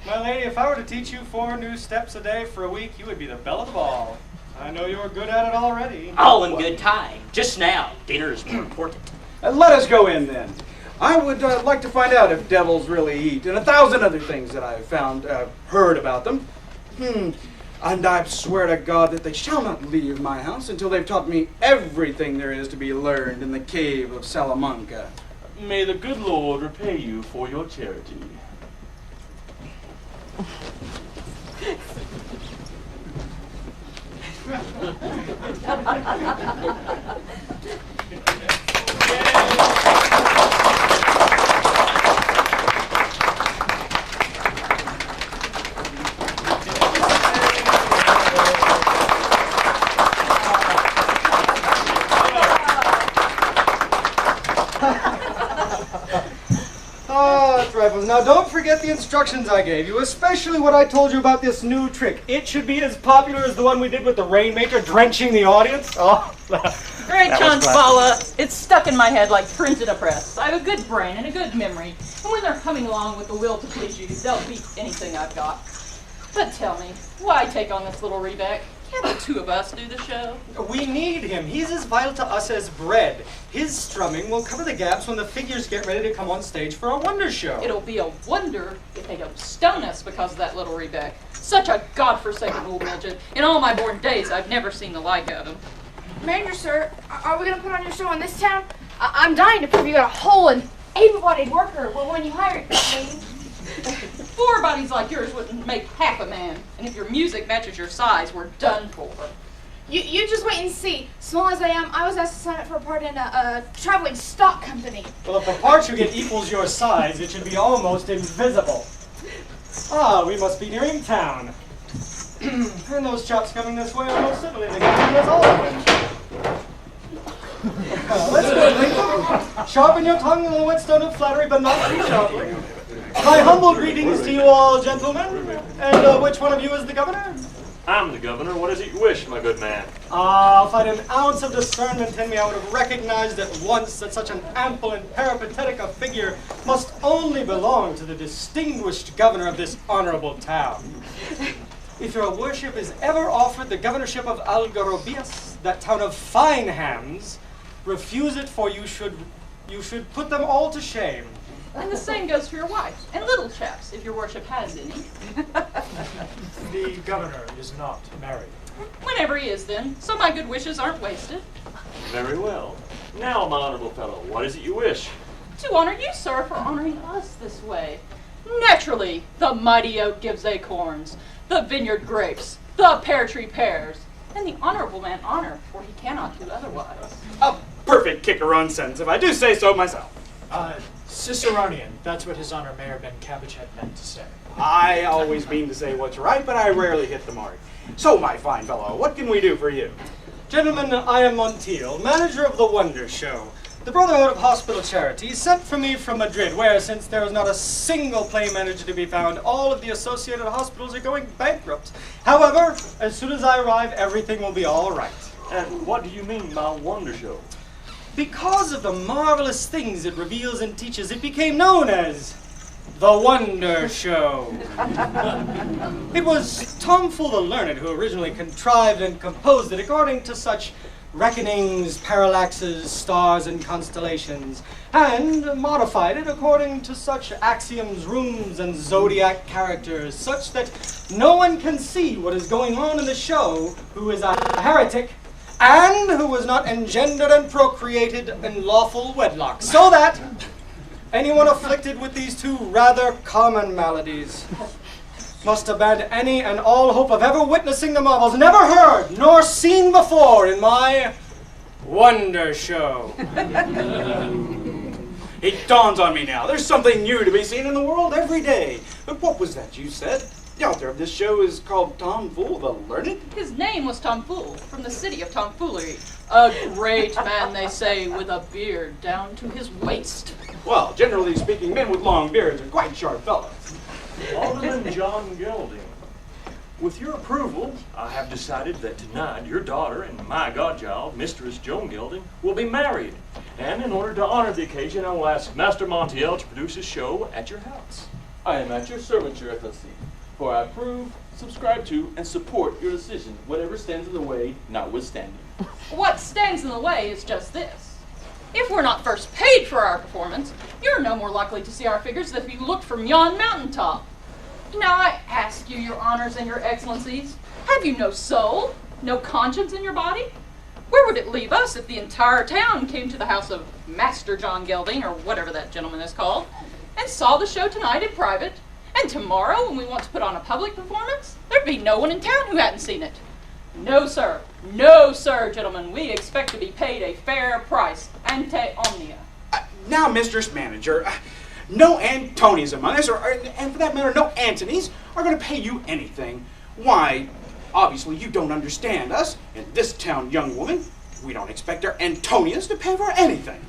My lady, if I were to teach you 4 new steps a day for a week, you would be the belle of the ball. I know you're good at it already. All in good time. Just now, dinner is more important. Let us go in then. I would like to find out if devils really eat, and 1,000 other things that I've heard about them. And I swear to God that they shall not leave my house until they've taught me everything there is to be learned in the cave of Salamanca. May the good Lord repay you for your charity. Trifles. Now don't forget the instructions I gave you, especially what I told you about this new trick. It should be as popular as the one we did with the Rainmaker, drenching the audience. Oh, Great, John Spalla. It's stuck in my head like print in a press. I have a good brain and a good memory, and when they're coming along with the will to please you, they'll beat anything I've got. But tell me, why take on this little Rebeck? Can't the 2 of us do the show? We need him. He's as vital to us as bread. His strumming will cover the gaps when the figures get ready to come on stage for a wonder show. It'll be a wonder if they don't stone us because of that little Rebeck. Such a godforsaken little midget. In all my born days, I've never seen the like of him. Manger, sir, are we going to put on your show in this town? I'm dying to prove you got a whole and able-bodied worker when you hire it, lady. 4 bodies like yours wouldn't make half a man, and if your music matches your size, we're done for. You just wait and see. Small as I am, I was asked to sign up for a part in a traveling stock company. Well, if the part you get equals your size, it should be almost invisible. Ah, we must be nearing town. And those chaps coming this way are most certainly the government as all of them. Let's go, sharpen your tongue on the whetstone of flattery, but not too sharply. My humble greetings to you all, gentlemen. And which one of you is the governor? I'm the governor. What is it you wish, my good man? If I'd an ounce of discernment in me, I would have recognized at once that such an ample and peripatetic a figure must only belong to the distinguished governor of this honorable town. If your worship is ever offered the governorship of Algarobias, that town of fine hams, refuse it, for you should put them all to shame. And the same goes for your wife, and little chaps, if your worship has any. The governor is not married. Whenever he is, then, so my good wishes aren't wasted. Very well. Now, my honorable fellow, what is it you wish? To honor you, sir, for honoring us this way. Naturally, the mighty oak gives acorns, the vineyard grapes, the pear tree pears, and the honorable man honor, for he cannot do otherwise. A perfect kick-around sentence, if I do say so myself. Ciceronian, that's what His Honor Mayor Ben Cabbage had meant to say. I always mean to say what's right, but I rarely hit the mark. So, my fine fellow, what can we do for you? Gentlemen, I am Montiel, manager of the Wonder Show. The Brotherhood of Hospital Charities sent for me from Madrid, where, since there is not a single play manager to be found, all of the associated hospitals are going bankrupt. However, as soon as I arrive, everything will be all right. And what do you mean by wonder show? Because of the marvelous things it reveals and teaches, it became known as the Wonder Show. It was Tom Fool the Learned who originally contrived and composed it according to such reckonings, parallaxes, stars, and constellations, and modified it according to such axioms, rooms, and zodiac characters, such that no one can see what is going on in the show who is a heretic and who was not engendered and procreated in lawful wedlock, so that anyone afflicted with these two rather common maladies must abandon any and all hope of ever witnessing the marvels never heard nor seen before in my wonder show. It dawns on me now. There's something new to be seen in the world every day. But what was that you said? The author of this show is called Tom Fool the Learned? His name was Tom Fool, from the city of tomfoolery. A great man, they say, with a beard down to his waist. Well, generally speaking, men with long beards are quite sharp fellows. Alderman John Gelding, with your approval, I have decided that tonight your daughter and my godchild, Mistress Joan Gelding, will be married. And in order to honor the occasion, I will ask Master Montiel to produce a show at your house. I am at your servant, your Excellency, for I approve, subscribe to, and support your decision, whatever stands in the way, notwithstanding. What stands in the way is just this. If we're not first paid for our performance, you're no more likely to see our figures than if you looked from yon mountaintop. Now I ask you, your honors and your excellencies, have you no soul, no conscience in your body? Where would it leave us if the entire town came to the house of Master John Gelding, or whatever that gentleman is called, and saw the show tonight in private, and tomorrow, when we want to put on a public performance, there'd be no one in town who hadn't seen it? No, sir, gentlemen, we expect to be paid a fair price, ante omnia. Now, Mistress Manager, no Antonies among us, and for that matter, no Antonies, are going to pay you anything. Why, obviously you don't understand us, and this town young woman. We don't expect our Antonians to pay for anything.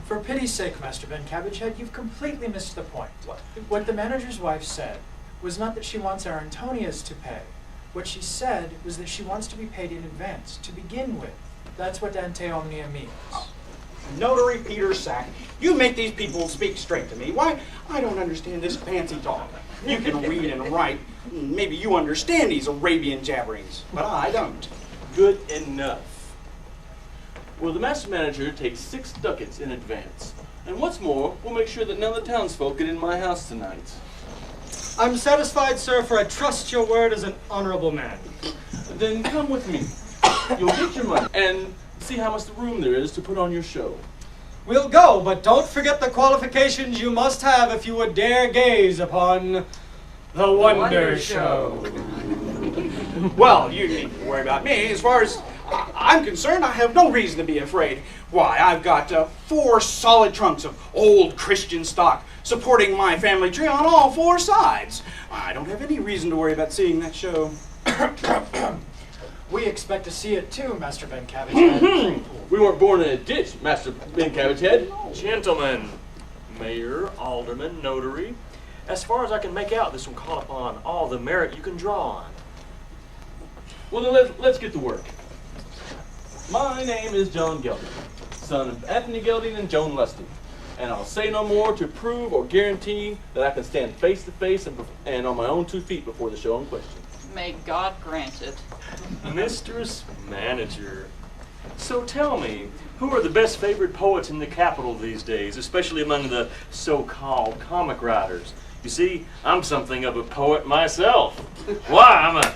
For pity's sake, Master Ben Cabbagehead, you've completely missed the point. What the manager's wife said was not that she wants our Antonias to pay. What she said was that she wants to be paid in advance, to begin with. That's what ante omnia means. Notary Peter Sack, you make these people speak straight to me. Why, I don't understand this fancy talk. You can read and write. Maybe you understand these Arabian jabberings, but I don't. Good enough. Will the master manager take 6 ducats in advance? And what's more, we'll make sure that none of the townsfolk get in my house tonight. I'm satisfied, sir, for I trust your word as an honorable man. Then come with me. You'll get your money and see how much room there is to put on your show. We'll go, but don't forget the qualifications you must have if you would dare gaze upon the Wonder Show. Well, you needn't worry about me. As far as I'm concerned, I have no reason to be afraid. Why, I've got 4 solid trunks of old Christian stock supporting my family tree on all 4 sides. I don't have any reason to worry about seeing that show. We expect to see it too, Master Ben Cabbagehead. We weren't born in a ditch, Master Ben Cabbagehead. Gentlemen, mayor, alderman, notary, as far as I can make out, this will call upon all the merit you can draw on. Well, then let's get to work. My name is John Gelding, son of Anthony Gelding and Joan Lustig, and I'll say no more to prove or guarantee that I can stand face to face and on my own 2 feet before the show in question. May God grant it. Mistress Manager, so tell me, who are the best favored poets in the capital these days, especially among the so-called comic writers? You see, I'm something of a poet myself. Why, I'm a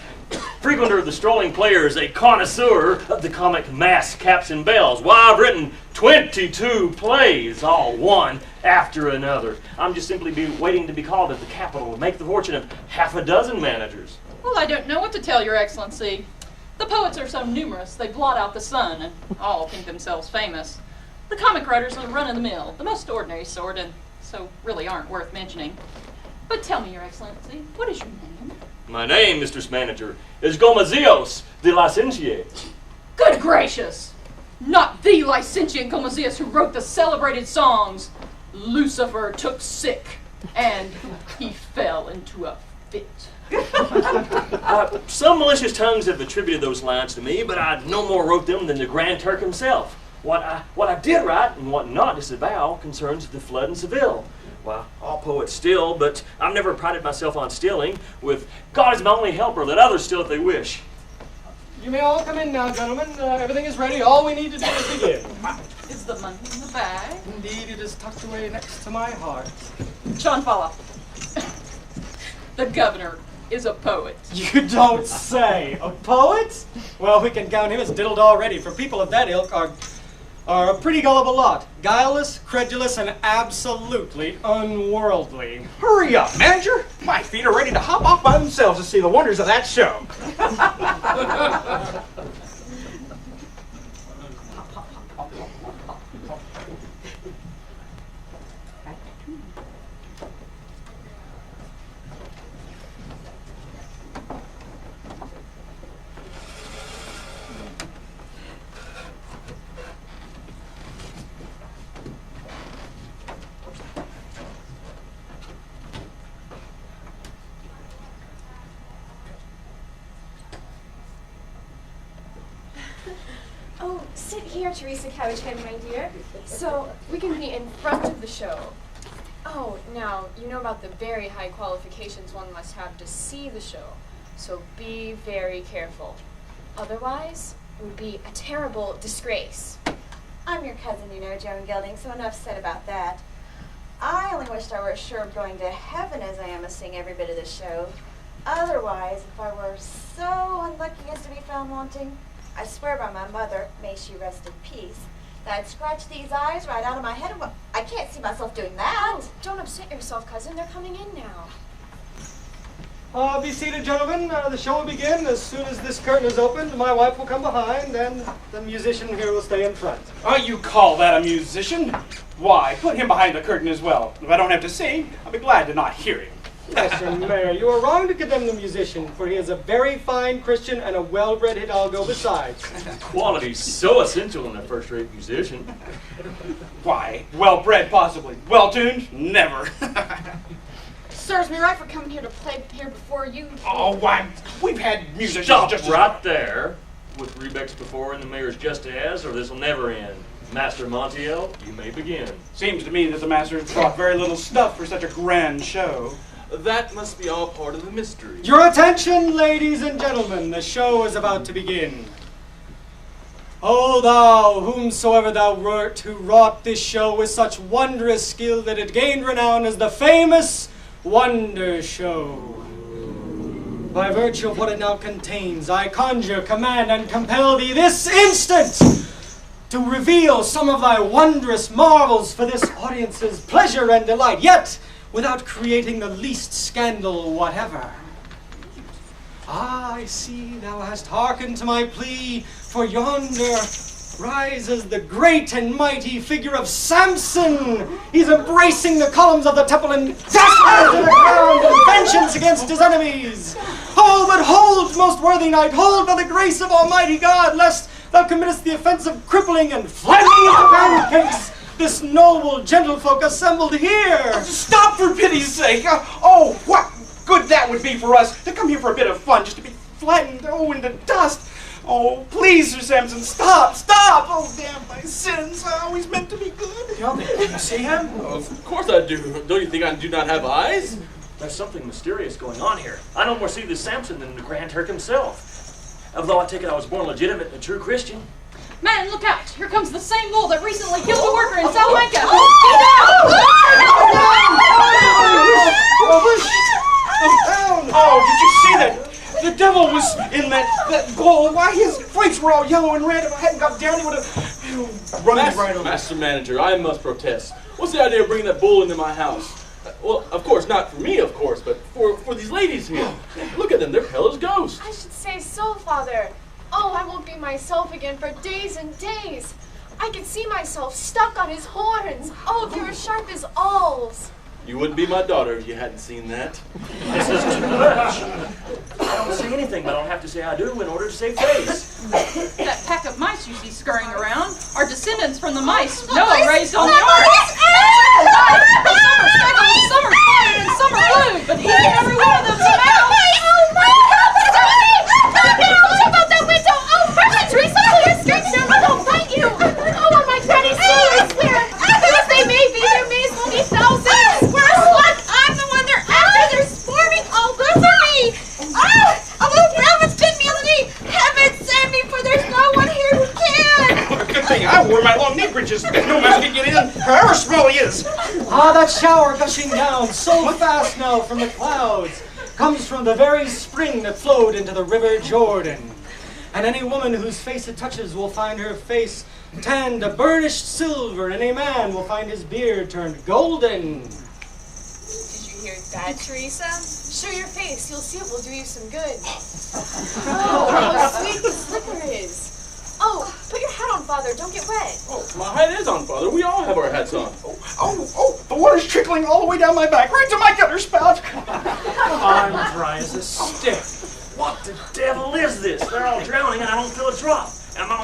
frequenter of the strolling players, a connoisseur of the comic masks, caps, and bells. Why, I've written 22 plays, all one after another. I'm just simply waiting to be called at the capital to make the fortune of half a dozen managers. Well, I don't know what to tell your excellency. The poets are so numerous, they blot out the sun, and all think themselves famous. The comic writers are run-of-the-mill, the most ordinary sort, and so really aren't worth mentioning. But tell me, your excellency, what is your name? My name, Mistress Manager, is Gomazios de Licencie. Good gracious! Not the licentiate Gomazius who wrote the celebrated songs, Lucifer took sick, and he fell into a fit. Some malicious tongues have attributed those lines to me, but I no more wrote them than the Grand Turk himself. What I did write and what not disavow concerns the flood in Seville. Well, all poets steal, but I've never prided myself on stealing. With God as my only helper, let others steal if they wish. You may all come in now, gentlemen. Everything is ready. All we need to do is begin. Is the money in the bag? Indeed, it is tucked away next to my heart. John Falla. The governor is a poet. You don't say. A poet? Well, we can count him as diddled already, for people of that ilk are a pretty gullible lot. Guileless, credulous, and absolutely unworldly. Hurry up, manager! My feet are ready to hop off by themselves to see the wonders of that show. Oh, sit here, Teresa Cabbage-Head, my dear, so we can be in front of the show. Oh, now, you know about the very high qualifications one must have to see the show, so be very careful. Otherwise, it would be a terrible disgrace. I'm your cousin, you know, Joan Gilding, so enough said about that. I only wished I were as sure of going to heaven as I am of seeing every bit of this show. Otherwise, if I were so unlucky as to be found wanting, I swear by my mother, may she rest in peace, that I'd scratch these eyes right out of my head. And I can't see myself doing that. Oh, don't upset yourself, cousin. They're coming in now. Be seated, gentlemen. The show will begin as soon as this curtain is opened. My wife will come behind, and the musician here will stay in front. You call that a musician? Why, put him behind the curtain as well. If I don't have to sing, I'll be glad to not hear him. Mr. Mayor, you are wrong to condemn the musician, for he is a very fine Christian and a well-bred Hidalgo besides. Quality's so essential in a first-rate musician. Why, well-bred possibly. Well-tuned? Never. Serves me right for coming here to play here before you. Oh, why, we've had musicians Stop just right there. With Rebex before and the mayor's just as, or this will never end. Master Montiel, you may begin. Seems to me that the master has brought very little stuff for such a grand show. That must be all part of the mystery. Your attention, ladies and gentlemen, the show is about to begin. O thou, whomsoever thou wert, who wrought this show with such wondrous skill that it gained renown as the famous Wonder Show. By virtue of what it now contains, I conjure, command, and compel thee this instant to reveal some of thy wondrous marvels for this audience's pleasure and delight, yet without creating the least scandal whatever. I see thou hast hearkened to my plea, for yonder rises the great and mighty figure of Samson. He's embracing the columns of the temple and dashes to the ground in vengeance against his enemies. Oh, but hold, most worthy knight, hold by the grace of Almighty God, lest thou committest the offense of crippling and flattening into pancakes this noble gentlefolk assembled here. Stop, for pity's sake! Oh, what good that would be for us to come here for a bit of fun, just to be flattened, into dust. Oh, please, Sir Samson, stop! Oh, damn my sins! I always meant to be good. Did you see him? Of course I do. Don't you think I do not have eyes? There's something mysterious going on here. I no more see this Samson than the Grand Turk himself. Although I take it I was born legitimate and a true Christian. Man, look out! Here comes the same bull that recently killed a worker in Salamanca! Oh, did you see that? The devil was in that bull. Why, his flanks were all yellow and red. If I hadn't got down, he would have run me right over. Master Manager, I must protest. What's the idea of bringing that bull into my house? Well, of course, not for me, of course, but for these ladies here. Look at them, they're pale as ghosts. I should say so, Father. Oh, I won't be myself again for days and days. I could see myself stuck on his horns. Oh, they were sharp as awls. You wouldn't be my daughter if you hadn't seen that. This is too much. I don't say anything, but I'll have to say I do in order to save face. That pack of mice you see scurrying around are descendants from the mice Noah raised on the ark. Some are speckled, some are spotted, and some are blue, but each and every one of them's a mouse. Jump out that window! Oh, mercy, Teresa, pull your skirts down, they'll bite you! Oh, on my granny soul, I swear! As they may be, their mays will be thousands! We're a slut! I'm the one they're after! They're swarming all over me! Oh, a little rabbit's bit me on the knee! Heaven save Ah, that shower gushing down so fast now from the clouds comes from the very spring that flowed into the river Jordan. And any woman whose face it touches will find her face tanned to burnished silver, and any man will find his beard turned golden. Did you hear that, Teresa? Show your face. You'll see it will do you some good. Oh, how sweet the slipper is. Oh, put your hat on, Father. Don't get wet. Oh, my hat is on, Father. We all have our hats on. Oh, the water's trickling all the way down my back, right to my gutter spout. I'm dry as a stick. What the devil is this? They're all drowning and I don't feel a drop. Am I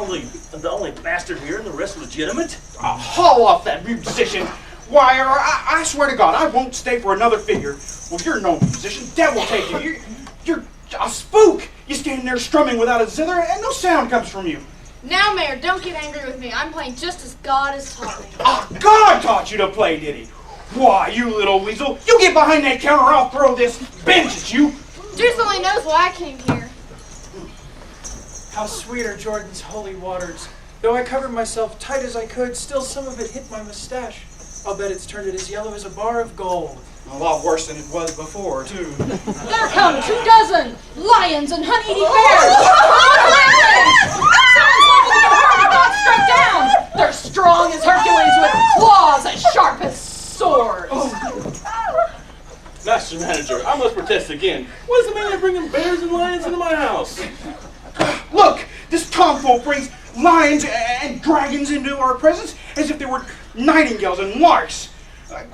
the only bastard here and the rest legitimate? Haul off that musician. Why, I swear to God, I won't stay for another figure. Well, you're no musician. Devil take you. You're a spook. You stand there strumming without a zither and no sound comes from you. Now, Mayor, don't get angry with me. I'm playing just as God has taught me. God taught you to play, did he? Why, you little weasel, you get behind that counter or I'll throw this bench at you. Deuce only knows why I came here. How sweet are Jordan's holy waters. Though I covered myself tight as I could, still some of it hit my mustache. I'll bet it's turned it as yellow as a bar of gold. A lot worse than it was before, too. There come 24 lions and honey-eating bears! Sounds like a herd got struck down! They're strong as Hercules with claws as sharp as swords! Master Manager, I must protest again. What is the man bringing bears and lions into my house? Look, this tomfool brings lions and dragons into our presence as if they were nightingales and larks.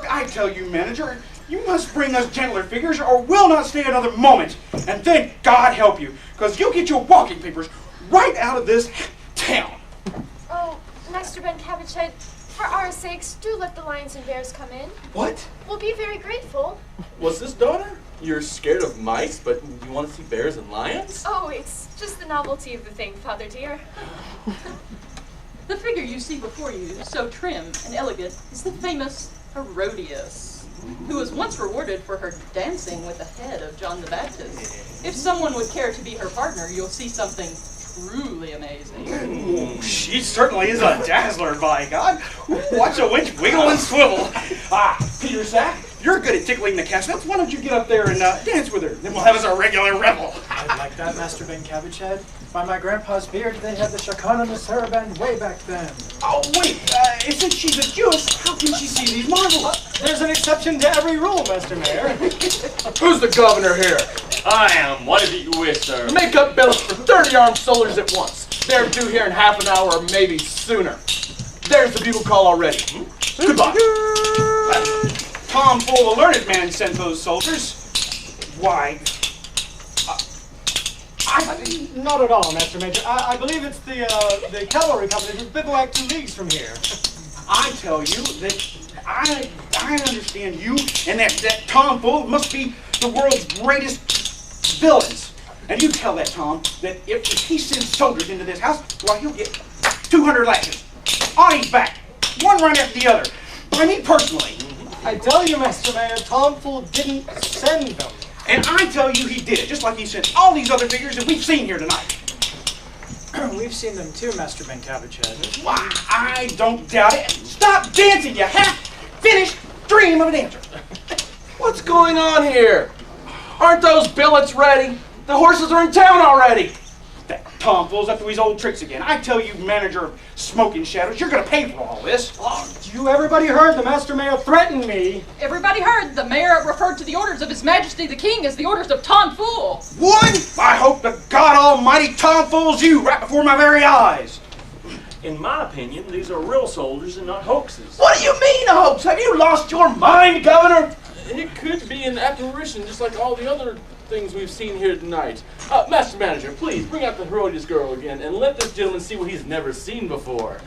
I tell you, Manager, you must bring us gentler figures or we'll not stay another moment. And then God help you, because you'll get your walking papers right out of this town. Oh, Master Ben Cabbagehead, for our sakes, do let the lions and bears come in. What? We'll be very grateful. What's this, daughter? You're scared of mice, but you want to see bears and lions? Oh, it's just the novelty of the thing, Father dear. The figure you see before you, so trim and elegant, is the famous Herodias, who was once rewarded for her dancing with the head of John the Baptist. If someone would care to be her partner, you'll see something truly amazing. Ooh, she certainly is a dazzler, by God. Watch a witch wiggle and swivel. Peter Sack, you're good at tickling the castanets. Why don't you get up there and dance with her? Then we'll have us a regular revel. I'd like that, Master Ben Cabbagehead. By my grandpa's beard, they had the shakan and the saraband way back then. Oh, wait, since she's a Jewess, how can she see these marvels? There's an exception to every rule, Master Mayor. Who's the governor here? I am. What is it you wish, sir? Make up bills for 30 armed soldiers at once. They're due here in half an hour or maybe sooner. There's the bugle call already. Goodbye. Tom Full, the learned man, sent those soldiers. Why? Not at all, Master Major. I believe it's the cavalry company who's bivouacked 2 leagues from here. I tell you that I understand you and that Tom Full must be the world's greatest villains. And you tell that Tom that if he sends soldiers into this house, why he'll get 200 lashes on his back, one right after the other, by me personally. I tell you, Master Mayor, Tom Fool didn't send them. And I tell you he did, just like he sent all these other figures that we've seen here tonight. We've seen them too, Master Ben Cabbagehead. Why, I don't doubt it. Stop dancing, you half-finished dream of a dancer. What's going on here? Aren't those billets ready? The horses are in town already. That Tom Fool's up to his old tricks again. I tell you, manager of Smoking Shadows, you're going to pay for all this. Everybody heard the Master Mayor threatened me. Everybody heard the mayor referred to the orders of His Majesty the King as the orders of Tom Fool. What? I hope to God Almighty Tom Fool's you right before my very eyes. In my opinion, these are real soldiers and not hoaxes. What do you mean a hoax? Have you lost your mind, Governor? It could be an apparition just like all the other things we've seen here tonight. Master Manager, please bring out the Herodias girl again and let this gentleman see what he's never seen before.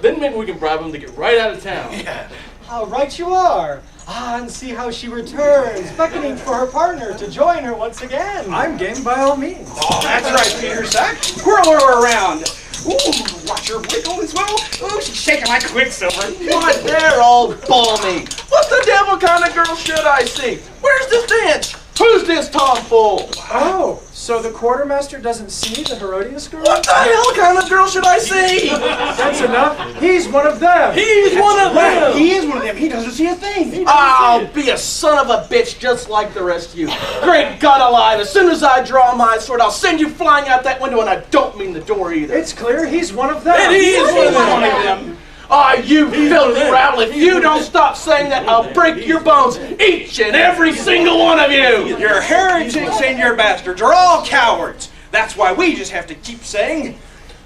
Then maybe we can bribe him to get right out of town. Yeah. How right you are. And see how she returns, beckoning for her partner to join her once again. I'm game by all means. Oh, that's right, Peter Sack. Whirl her around. Ooh, watch her wiggle and swivel. Ooh, she's shaking like quicksilver. Why, they're all balmy. What the devil kind of girl should I see? Where's this dance? Who's this Tom Fool? Oh, So the quartermaster doesn't see the Herodias girl? What the hell kind of girl should I see? That's enough. He's one of them. He's one of them. He is one of them. He doesn't see a thing. I'll be a son of a bitch just like the rest of you. Great God alive, as soon as I draw my sword, I'll send you flying out that window, and I don't mean the door either. It's clear he's one of them. And he is one of them. Ah, you filthy rabble, if you don't stop saying that, I'll break your bones, each and every single one of you! Your heretics and your bastards are all cowards. That's why we just have to keep saying,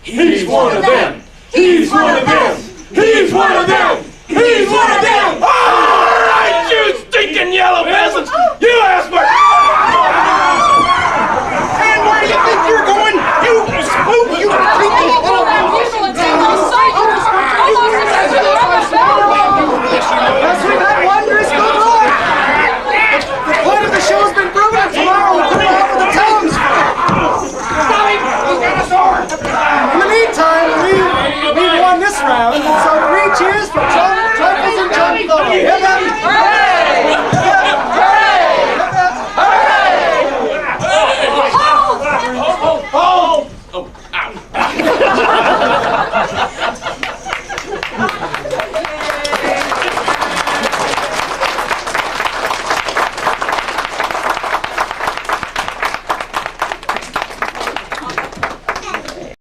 He's one of them! He's one of them! He's one of them! He's one of them! All right, you stinking yellow peasants! You asked